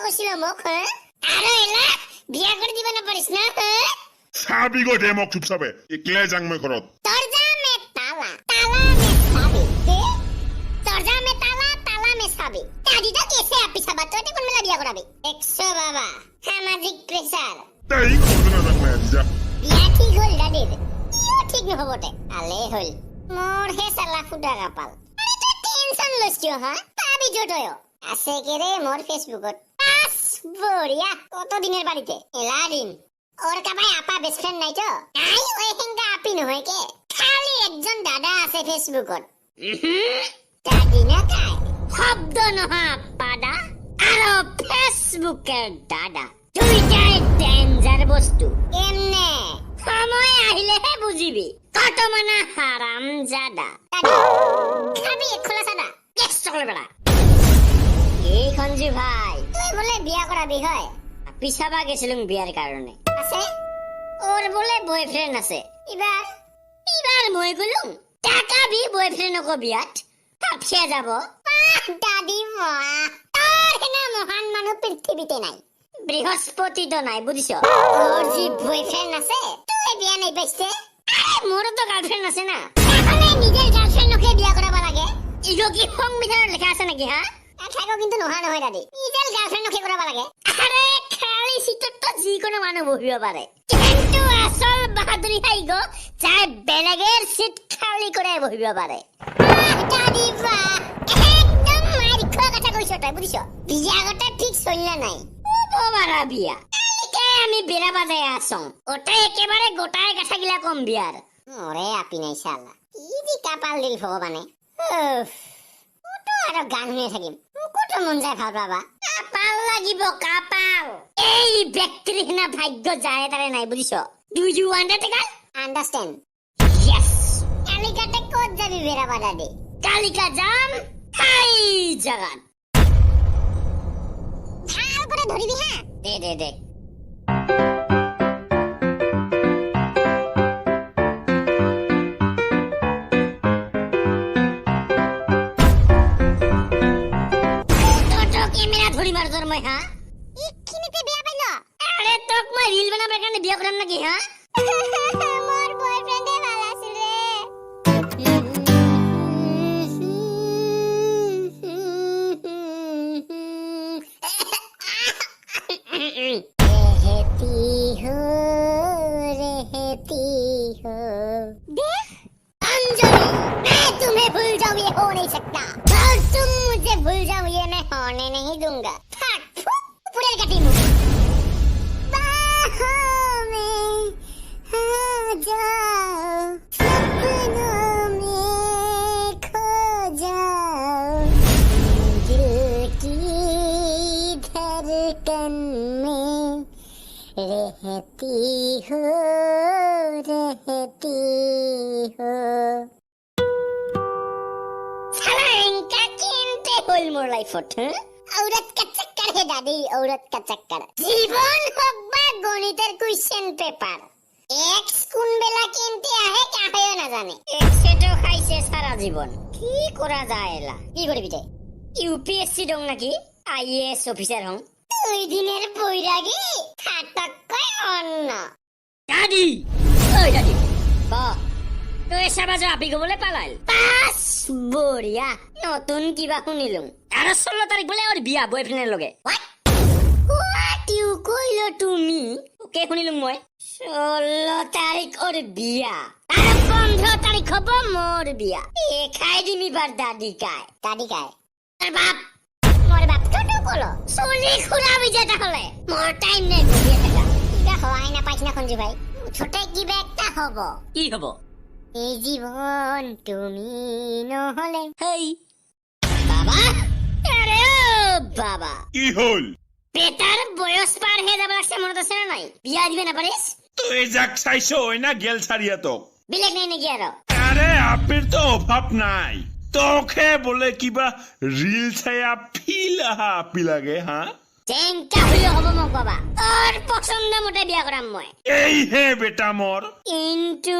কৈছিল মোক আৰু এলা বিয়া কৰি দিব নপাৰিছ না চাবি গৈ দে মোক চুপচাপে একলাই যাং মই ঘৰত দরজা মে তালা তালা মে চাবি দরজা মে তালা তালা মে চাবি দাদিটা কেসে আপি চাবা তই কোন মেলা বিয়া কৰাবি দেখছো বাবা সামাজিক প্ৰেছাৰ তাই ঘৰতে নাযাং মই আজি যা বিয়া ঠিক হল দাদিৰ ইও ঠিক নহবতে আলে হল মোৰ হে চালা ফুটা কাপাল আরে তুই টেনশন লইছিস হা পাবি জটয় আছে কে রে মোর ফেসবুকত বাস বড়িয়া কত দিনের বাড়িতে এলা দিন ওর কাবাই আপা বেস্ট ফ্রেন্ড নাই তো নাই ওই হেঙ্গা আপি নহয় কে খালি একজন দাদা আছে ফেসবুকত দাদি না কাই শব্দ নহা পাদা আৰু ফেসবুকের দাদা দুইটাই ডেঞ্জার বস্তু এমনে সময় আহিলেহে বুঝিবি কত মানা হারাম জাদা খাবি খোলা সাদা এক চকলে বেড়া এই খঞ্জু ভাই তুই বলে বিয়া কৰাবি হয় পিছাবা গেছিলুম বিয়ার কারণে আছে ওর বলে বয়ফ্রেন্ড আছে এবার মই গলুম টাকা বি বয়ফ্রেন্ডক বিয়াত কাপছে যাব দাদি মা তোর হেনা মহান মানুহ পৃথিবীতে নাই বৃহস্পতি তো নাই বুঝিছ ওর যে বয়ফ্রেন্ড আছে তুই বিয়া নাই পাইছে আরে মোর তো গার্লফ্রেন্ড আছে না এখানে নিজের গার্লফ্রেন্ডকে বিয়া করাবা লাগে ইগো কি সংবিধানত লেখা আছে নাকি হা থাকো কিন্তু নহা নহয় দাদি নিজের গার্লফ্রেন্ডকে করাবা লাগে আরে খালি সিটত তো যিকোনো মানুহ বহিব পাৰে কিন্তু আসল বাহাদুরি হাই গো চাই বেলেগের সিট খালি করে বহিব পাৰে দাদি বা একদম মারি খোয়া কথা কইছ তই বুঝিছ বিয়া কথা ঠিক চললা নাই বাবারা বিয়া কালকে আমি বেড়া বাজাই আসং ওটা একেবারে গোটায় কথা গিলা কম বিয়ার ওরে আপি নাই শালা কি দি কাপাল দিল ভগবানে ওটো আর গান শুনে থাকিম কত মন যায় ভাল বাবা কাপাল লাগিব কাপাল এই ব্যক্তির হিনা ভাগ্য যায় তারে নাই বুঝিছ ডু ইউ আন্ডারস্ট্যান্ড ইয়েস কালিকাতে কত যাবি বেড়া বাজা দে কালিকা যাম হাই জাগাত ভাল করে ধরিবি হ্যাঁ দে ক্যামেরা ধরি মার তোর মই হ্যাঁ ইখিনিতে বিয়া পাইল আরে তোক মই রিল বানাবার কারণে বিয়া করাম নাকি হ্যাঁ মোর বয়ফ্রেন্ডে ভাল আছিল রে रहती हो देख अंजलि मैं तुम्हें भूल जाऊं ये हो नहीं सकता और तुम मुझे भूल जाओ ये मैं होने नहीं दूंगा पूरे कटी मुंह बाहों में आ जाओ सपनों में खो जाओ दिल की धड़कन में रहती हो साला इनका किनते होल मोर लाइफत औरत का चक्कर है दादी औरत का चक्कर जीवन होक बा गणितेर क्वेश्चन पेपर एक्स কোন বেলা কিনতে আহে কাহেও না জানে এক্সেটো খাইছে সারা জীবন কি করা যায় এলা কি করবি তে ইউপিএসসি দং নাকি আইএএস অফিসার হং দুই দিনের বৈরাগী খাটক কয় অন্য দাদি ওই দাদি বা তো এসব আজ আপি বলে পালাল বাস বড়িয়া নতুন কিবা শুনিলুম আর 16 তারিখ বলে ওর বিয়া বয়ফ্রেন্ডের লগে হোয়াট ইউ কইলো তুমি ওকে শুনিলুম মই 16 তারিখ ওর বিয়া আর 15 তারিখ হব মোর বিয়া এ খাই দিমি বার দাদি কায় তার বাপ মোর বাপ তো কলো চলি খুরাবি যে তাহলে মোর টাইম নেই বিয়ে থাকা ইটা হয় না পাইছ না খঞ্জু ভাই ছোট কিবা একটা হব কি হব এই জীবন তুমি নহলে হেই বাবা আরে ও বাবা কি হল বেটার বয়স পার হয়ে যাবে লাগছে মনে আছে না নাই বিয়া দিবে না পারিস তুই যাক চাইছো না গেল ছাড়িয়া তো বিলেক নাই নাকি আর আরে আপির তো অভাব নাই তোকে বলে কিবা রিল ছায়া ফিল আপি লাগে হ্যাঁ চেংকা হইলে হব মোক বাবা আর পছন্দ মতে বিয়া করাম মই এই হে বেটা মোর কিন্তু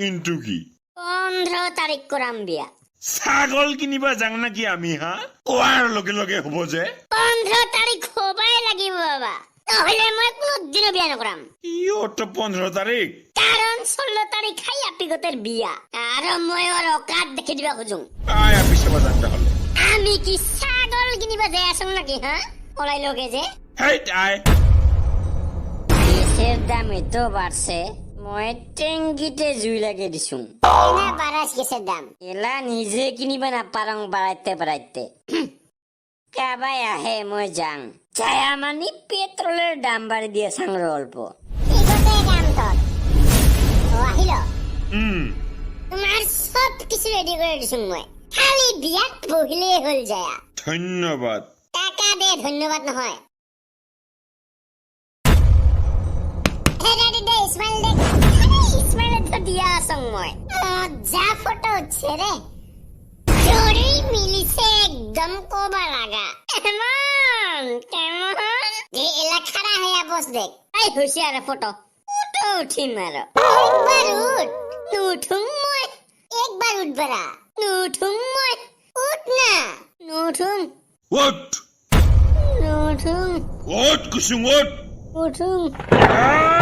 কিন্তু কি 15 তারিখ করাম বিয়া ছাগল কিনিবা যাং নাকি আমি হা কোৱাৰ লগে লগে হ'ব যে 15 তাৰিখ হবাই লাগিব বাবা নহলে মই কোনোদিনো বিয়া নকৰাম ইয়ো 15 তাৰিখ কাৰণ 16 তাৰিখ খাই আপিগতেৰ বিয়া আৰু মই ওর অকাত দেখি দিবা খুজুং আই আপি চাবা যাং তাহলে আমি কি ছাগল কিনিবা যাই আছো নাকি হা ওলাই লগে যে হেই আই কিসের দাম এত বাড়ছে মই টেঙ্গিতে জুই লাগে দিছুং এনা বারাস কিসের দাম এলা নিজে কিনিবা না পারং বাড়াইতে কাবাই আহে মই যাং চায়া মানি পেট্রোলের দাম বাড়ি দিয়ে সাংর অল্প ঠিকতে দাম তোর ও আহিল উম তোমার সব কিছু রেডি করে দিছুং মই খালি বিয়াত বহিলে হল যায় ধন্যবাদ টাকা দে ধন্যবাদ নহয় দে ইসমাইল দে ইসমাইল তো দিয়া আসং মই যা ফটো উঠছে রে জোরে মিলিছে একদম কোবা লাগা কেমন যে এলা খাড়া হইয়া বস দেখ আই হুশিয়ার ফটো উঠিম আর একবার উঠ নুঠুং মই একবার উঠ বরা নুঠুং মই উঠ না নুঠুং ওট নুঠুং ওট কুসুম ওট উঠুং আ